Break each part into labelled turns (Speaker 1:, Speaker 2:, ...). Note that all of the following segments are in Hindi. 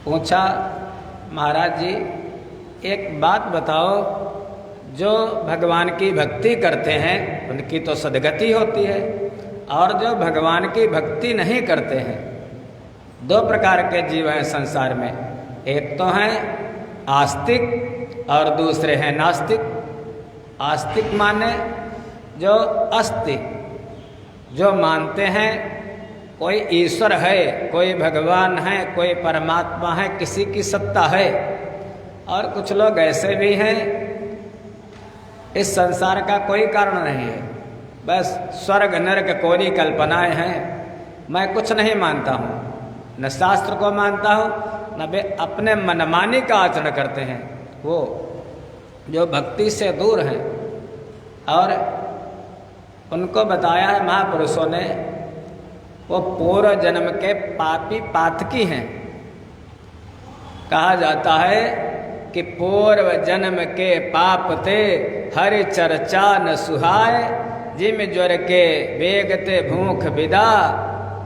Speaker 1: पूछा, महाराज जी एक बात बताओ, जो भगवान की भक्ति करते हैं उनकी तो सद्गति होती है, और जो भगवान की भक्ति नहीं करते हैं, दो प्रकार के जीव हैं संसार में, एक तो हैं आस्तिक और दूसरे हैं नास्तिक। आस्तिक माने जो अस्ति, जो मानते हैं कोई ईश्वर है, कोई भगवान है, कोई परमात्मा है, किसी की सत्ता है। और कुछ लोग ऐसे भी हैं, इस संसार का कोई कारण नहीं है, बस स्वर्ग नरक कोरी कल्पनाएं हैं, मैं कुछ नहीं मानता हूँ, न शास्त्र को मानता हूँ, न वे अपने मनमानी का आचरण करते हैं। वो जो भक्ति से दूर हैं, और उनको बताया है महापुरुषों ने, वो पूर्व जन्म के पापी पातकी हैं। कहा जाता है कि पूर्व जन्म के पाप ते हरि चर्चा न सुहाय, जिम ज्वर के वेगते भूख विदा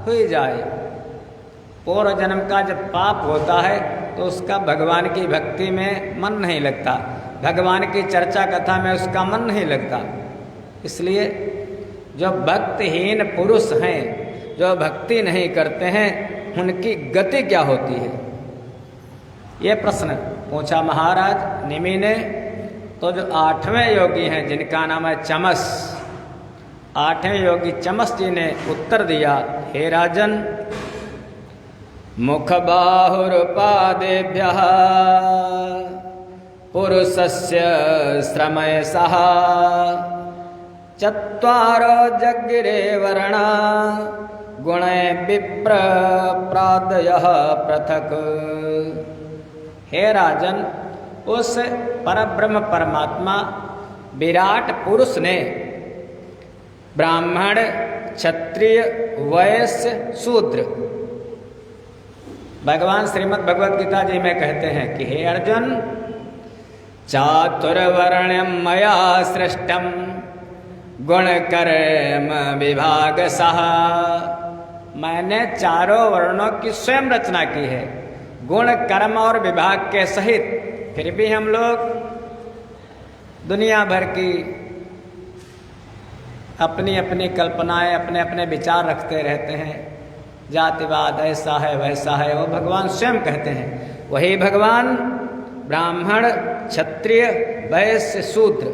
Speaker 1: हुई जाए। पूर्व जन्म का जब पाप होता है तो उसका भगवान की भक्ति में मन नहीं लगता, भगवान की चर्चा कथा में उसका मन नहीं लगता। इसलिए जो भक्तिहीन पुरुष हैं, जो भक्ति नहीं करते हैं, उनकी गति क्या होती है, ये प्रश्न पूछा महाराज निमि ने। तो जो 8वें योगी हैं जिनका नाम है चमस, 8वें योगी चमस जी ने उत्तर दिया, हे राजन, मुख बाहुरुपादेभ्यः पुरुषस्य श्रमय सह चत्वारो जग्गिरे वर्णा गुणे विप्र प्रादयः पृथक। हे राजन, उस परब्रह्म परमात्मा विराट पुरुष ने ब्राह्मण, क्षत्रिय, वैश्य, शूद्र, भगवान श्रीमद् भगवद गीता जी में कहते हैं कि हे अर्जुन, चातुर्वर्ण्यं मया सृष्टम गुण कर्म विभाग सह। मैंने चारों वर्णों की स्वयं रचना की है, गुण कर्म और विभाग के सहित। फिर भी हम लोग दुनिया भर की अपनी अपनी कल्पनाएं, अपने अपने विचार रखते रहते हैं। जातिवाद ऐसा है वैसा है, वो भगवान स्वयं कहते हैं। वही भगवान ब्राह्मण, क्षत्रिय, वैश्य, शूद्र।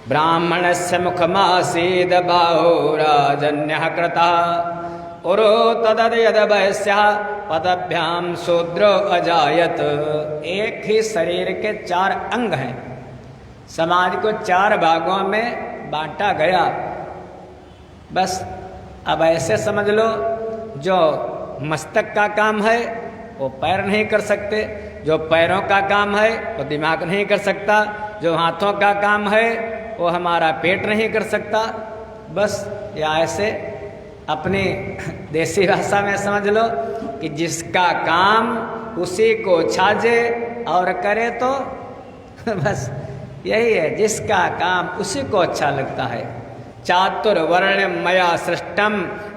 Speaker 1: ब्राह्मणस्य मुखमासीद बाहुराजन्यः कृतः उरो तदयद वैश्यः पदभ्याम शूद्रो अजायत। एक ही शरीर के 4 अंग हैं, समाज को 4 भागों में बांटा गया। बस अब ऐसे समझ लो, जो मस्तक का काम है वो पैर नहीं कर सकते, जो पैरों का काम है वो दिमाग नहीं कर सकता, जो हाथों का काम है वो हमारा पेट नहीं कर सकता। बस या ऐसे अपनी देसी भाषा में समझ लो कि जिसका काम उसी को छाजे और करे तो बस यही है, जिसका काम उसी को अच्छा लगता है। चातुर्वर्ण्यं मया सृष्टम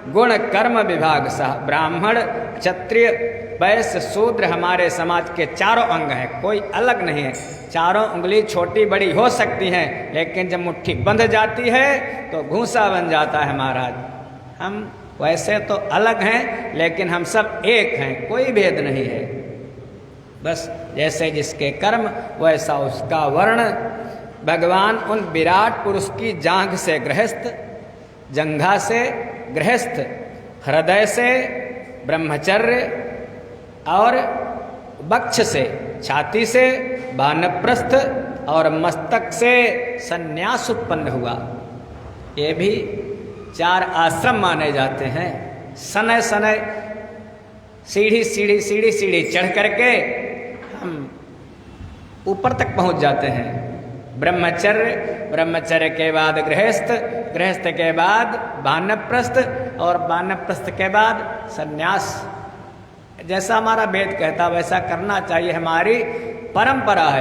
Speaker 1: गुण कर्म विभाग सह। ब्राह्मण, क्षत्रिय, वैश्य, शूद्र हमारे समाज के 4 अंग हैं, कोई अलग नहीं है। चारों उंगली छोटी बड़ी हो सकती हैं, लेकिन जब मुट्ठी बंध जाती है तो घूंसा बन जाता है महाराज। हम वैसे तो अलग हैं, लेकिन हम सब एक हैं, कोई भेद नहीं है। बस जैसे जिसके कर्म वैसा उसका वर्ण। भगवान उन विराट पुरुष की जांघ से गृहस्थ, जंघा से गृहस्थ, हृदय से ब्रह्मचर्य और वक्ष से, छाती से वानप्रस्थ और मस्तक से सन्यास उत्पन्न हुआ। ये भी 4 आश्रम माने जाते हैं। सनय सनय सीढ़ी सीढ़ी सीढ़ी सीढ़ी चढ़ करके हम ऊपर तक पहुंच जाते हैं। ब्रह्मचर्य, ब्रह्मचर्य के बाद गृहस्थ, गृहस्थ के बाद वानप्रस्थ और वानप्रस्थ के बाद सन्यास। जैसा हमारा वेद कहता वैसा करना चाहिए, हमारी परंपरा है।